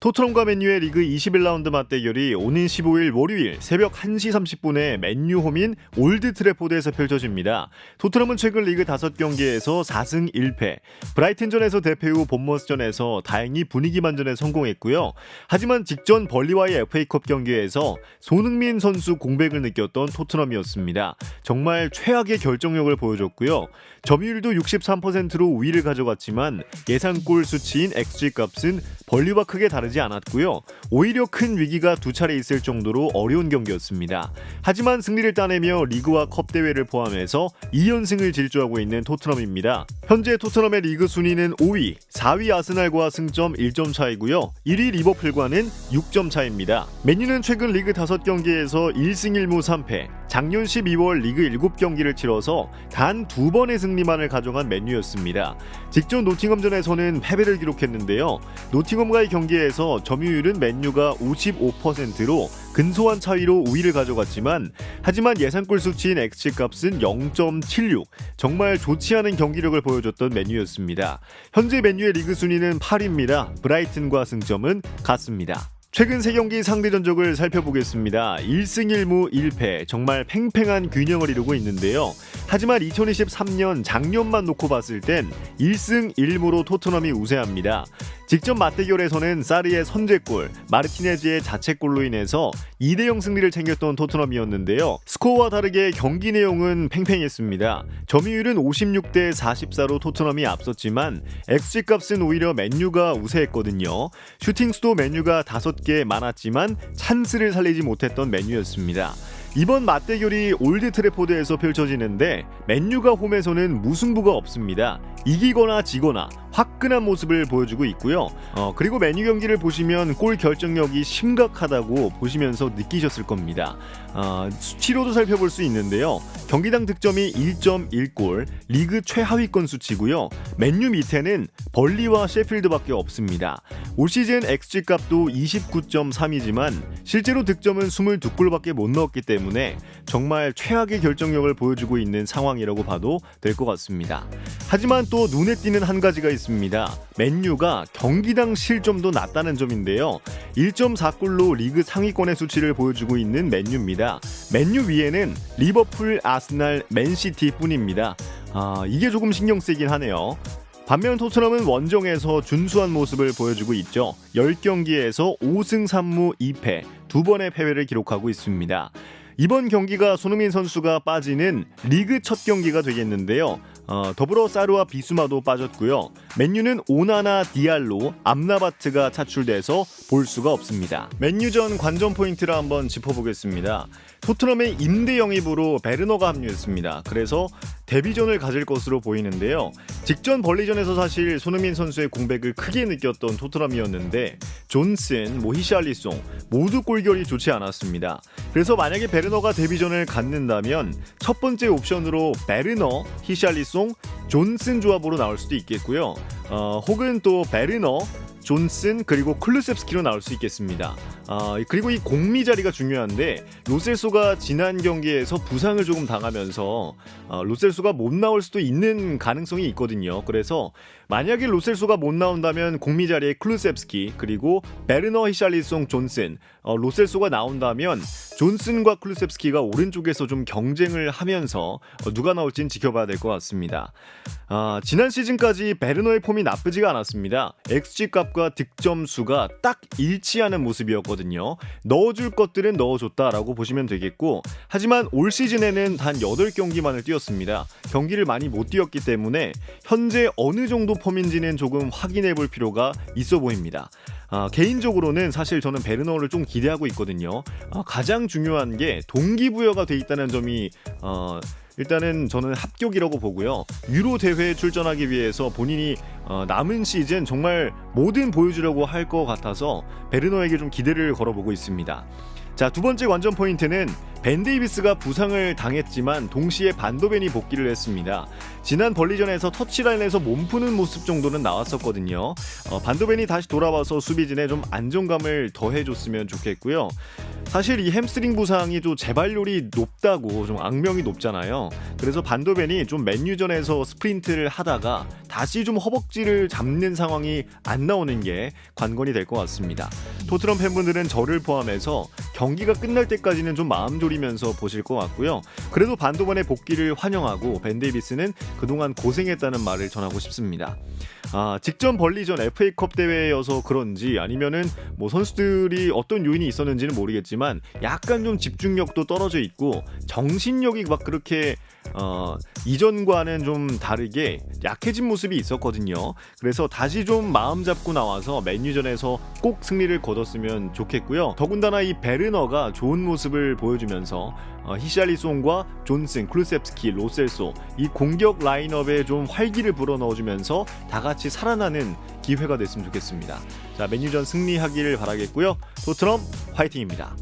토트넘과 맨유의 리그 21라운드 맞대결이 오는 15일 월요일 새벽 1시 30분에 맨유 홈인 올드 트래포드에서 펼쳐집니다. 토트넘은 최근 리그 5경기에서 4승 1패, 브라이튼전에서 대패 후 본머스전에서 다행히 분위기 반전에 성공했고요. 하지만 직전 벌리와의 FA컵 경기에서 손흥민 선수 공백을 느꼈던 토트넘이었습니다. 정말 최악의 결정력을 보여줬고요. 점유율도 63%로 우위를 가져갔지만 예상골 수치인 XG값은 벌리와 크게 다르지 않았고요. 오히려 큰 위기가 두 차례 있을 정도로 어려운 경기였습니다. 하지만 승리를 따내며 리그와 컵 대회를 포함해서 2연승을 질주하고 있는 토트넘입니다. 현재 토트넘의 리그 순위는 5위, 4위 아스날과 승점 1점 차이고요. 1위 리버풀과는 6점 차입니다. 맨유는 최근 리그 5경기에서 1승 1무 3패, 작년 12월 리그 7경기를 치러서 단 2번의 승리만을 가져간 맨유였습니다. 직전 노팅엄전에서는 패배를 기록했는데요. 노팅엄과의 경기에서 점유율은 맨유가 55%로 근소한 차이로 우위를 가져갔지만 하지만 예상골 수치인 XG값은 0.76, 정말 좋지 않은 경기력을 보여줬던 맨유였습니다. 현재 맨유의 리그 순위는 8위입니다. 브라이튼과 승점은 같습니다. 최근 3경기 상대 전적을 살펴보겠습니다. 1승 1무 1패, 정말 팽팽한 균형을 이루고 있는데요. 하지만 2023년 작년만 놓고 봤을 땐 1승 1무로 토트넘이 우세합니다. 직전 맞대결에서는 사르의 선제골, 마르티네즈의 자책골로 인해서 2대0 승리를 챙겼던 토트넘이었는데요. 스코어와 다르게 경기 내용은 팽팽했습니다. 점유율은 56대 44로 토트넘이 앞섰지만 XG값은 오히려 맨유가 우세했거든요. 슈팅수도 맨유가 5개 많았지만 찬스를 살리지 못했던 맨유였습니다. 이번 맞대결이 올드 트래포드에서 펼쳐지는데 맨유가 홈에서는 무승부가 없습니다. 이기거나 지거나 화끈한 모습을 보여주고 있고요. 그리고 맨유 경기를 보시면 골 결정력이 심각하다고 보시면서 느끼셨을 겁니다. 수치로도 살펴볼 수 있는데요. 경기당 득점이 1.1골, 리그 최하위권 수치고요. 맨유 밑에는 벌리와 셰필드밖에 없습니다. 올 시즌 XG값도 29.3이지만 실제로 득점은 22골밖에 못 넣었기 때문에 정말 최악의 결정력을 보여주고 있는 상황이라고 봐도 될 것 같습니다. 하지만 또 눈에 띄는 한 가지가 있습니다. 맨유가 경기당 실점도 낮다는 점인데요. 1.4골로 리그 상위권의 수치를 보여주고 있는 맨유입니다. 맨유 위에는 리버풀, 아스날, 맨시티 뿐입니다. 이게 조금 신경 쓰이긴 하네요. 반면 토트넘은 원정에서 준수한 모습을 보여주고 있죠. 10경기에서 5승 3무 2패, 2번의 패배를 기록하고 있습니다. 이번 경기가 손흥민 선수가 빠지는 리그 첫 경기가 되겠는데요. 더불어 사르와 비수마도 빠졌고요. 맨유는 오나나, 디알로, 암라바트가 차출돼서 볼 수가 없습니다. 맨유전 관전 포인트를 한번 짚어보겠습니다. 토트넘의 임대 영입으로 베르너가 합류했습니다. 그래서 데뷔전을 가질 것으로 보이는데요. 직전 벌리전에서 사실 손흥민 선수의 공백을 크게 느꼈던 토트넘이었는데 존슨, 히샬리송 모두 골결이 좋지 않았습니다. 그래서 만약에 베르너가 데뷔전을 갖는다면 첫 번째 옵션으로 베르너, 히샬리송, 존슨 조합으로 나올 수도 있겠고요. 혹은 또 베르너, 존슨 그리고 클루셉스키로 나올 수 있겠습니다. 그리고 이 공미 자리가 중요한데 로셀소가 지난 경기에서 부상을 조금 당하면서 로셀소가 못 나올 수도 있는 가능성이 있거든요. 그래서 만약에 로셀소가 못 나온다면 공미 자리에 클루셉스키 그리고 베르너, 히샬리송, 존슨, 로셀소가 나온다면 존슨과 클루셉스키가 오른쪽에서 좀 경쟁을 하면서 누가 나올지는 지켜봐야 될 것 같습니다. 지난 시즌까지 베르너의 폼이 나쁘지가 않았습니다. XG값과 득점 수가 딱 일치하는 모습이었거든요. 넣어줄 것들은 넣어줬다라고 보시면 되겠고 하지만 올 시즌에는 단 8경기만을 뛰었습니다. 경기를 많이 못 뛰었기 때문에 현재 어느 정도 폼인지는 조금 확인해 볼 필요가 있어 보입니다. 개인적으로는 사실 저는 베르너를 좀 기대하고 있거든요. 가장 중요한 게 동기부여가 돼 있다는 점이 일단은 저는 합격이라고 보고요. 유로 대회에 출전하기 위해서 본인이 남은 시즌 정말 뭐든 보여주려고 할 것 같아서 베르너에게 좀 기대를 걸어보고 있습니다. 자, 두 번째 관전 포인트는 벤 데이비스가 부상을 당했지만 동시에 반도벤이 복귀를 했습니다. 지난 벌리전에서 터치라인에서 몸 푸는 모습 정도는 나왔었거든요. 반도벤이 다시 돌아와서 수비진에 좀 안정감을 더해줬으면 좋겠고요. 사실 이 햄스트링 부상이 좀 재발률이 높다고 좀 악명이 높잖아요. 그래서 반도벤이 좀 맨유전에서 스프린트를 하다가 다시 좀 허벅지를 잡는 상황이 안 나오는 게 관건이 될 것 같습니다. 토트넘 팬분들은 저를 포함해서 경기가 끝날 때까지는 좀 마음 졸이면서 보실 것 같고요. 그래도 반도벤의 복귀를 환영하고 벤 데이비스는 그동안 고생했다는 말을 전하고 싶습니다. 직전 벌리전 FA컵 대회여서 그런지 아니면은 뭐 선수들이 어떤 요인이 있었는지는 모르겠지만 약간 좀 집중력도 떨어져 있고 정신력이 막 그렇게 이전과는 좀 다르게 약해진 모습이 있었거든요. 그래서 다시 좀 마음 잡고 나와서 맨유전에서 꼭 승리를 거뒀으면 좋겠고요. 더군다나 이 베르너가 좋은 모습을 보여주면서 히샬리송과 존슨, 클루셉스키, 로셀소 이 공격 라인업에 좀 활기를 불어넣어주면서 다 같이 살아나는 기회가 됐으면 좋겠습니다. 자, 맨유전 승리하기를 바라겠고요. 토트넘 화이팅입니다.